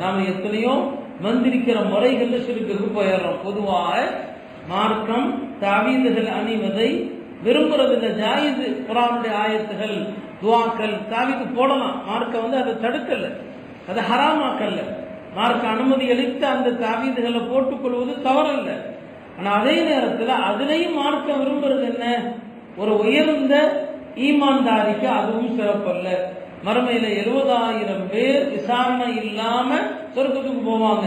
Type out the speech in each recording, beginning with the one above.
நாம எத்தனையோ மந்திரிக்கிற முறைகள் சிறுக்கு போயிடுறோம். பொதுவாக மார்க்கம் தாவீதுகள் அணிவதை விரும்புறதில்ல. ஜாயிது குர்ஆனுடைய ஆயத்துகள் துவாக்கள் தாவீது போடலாம். மார்க்கம் அதை தடுக்கல, அதை ஹராமாக்கல்ல. மார்க்க அனுமதி அளித்து அந்த தாவீதுகளை போட்டுக்கொள்வது தவறல்ல. ஆனா அதே நேரத்தில் அதிலையும் மார்க்கம் விரும்புறது என்ன? ஒரு உயர்ந்த ஈமான்தாரிக்கு அதுவும் சிறப்பல்ல. மறுமையில 70,000 பேர் விசாரணை இல்லாம சொர்க்கத்துக்கு போவாங்க.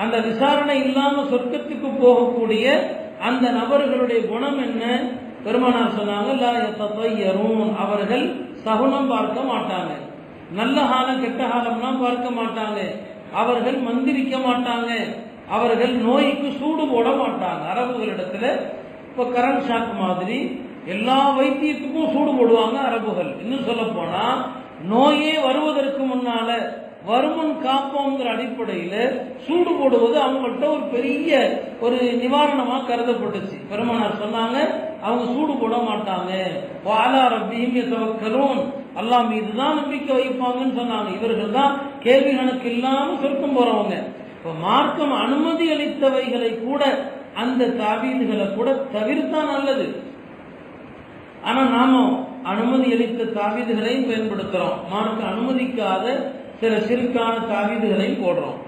அந்த விசாரணை இல்லாம சொர்க்கத்துக்கு போகக்கூடிய அந்த நபர்களுடைய குணம் என்ன? பெருமானார் சொன்னாங்க, லா யததய்யரூன், அவர்கள் சகுனம் பார்க்க மாட்டாங்க, நல்ல காலம் கெட்ட காலம்லாம் பார்க்க மாட்டாங்க, அவர்கள் மந்திரிக்க மாட்டாங்க, அவர்கள் நோய்க்கு சூடு போட மாட்டாங்க. அரபுகளிடத்துல இப்ப கரண்ட் ஷாக் மாதிரி எல்லா வைத்தியத்துக்கும் சூடு போடுவாங்க அரபுகள். இன்னும் சொல்ல போனா நோயே வருவதற்கு முன்னால வருமுன் காப்போங்கிற அடிப்படையில் சூடு போடுவது அவங்கள்ட்ட ஒரு பெரிய ஒரு நிவாரணமா கருதப்பட்டுச்சு. பெருமானார் சொன்னாங்க, அவங்க சூடு போட மாட்டாங்க. வாலா ரப்பிஹிம் யதவக்கலூன், அல்லாஹ் மீதுதான் நம்பிக்கை வைப்பாங்கன்னு சொன்னாங்க. இவர்கள் தான் கேள்வி கணக்கு இல்லாம சொர்க்கம் போறவங்க. இப்ப மார்க்கம் அனுமதி அளித்தவைகளை கூட அந்த தாவீதுகளை கூட தவிர்த்தா நல்லது. ஆனா நாம அனுமதி அளித்த தாவீதுகளையும் பயன்படுத்துறோம், மார்க்க அனுமதிக்காத சில சிறுக்கான தாவீதுகளையும் போடுறோம்.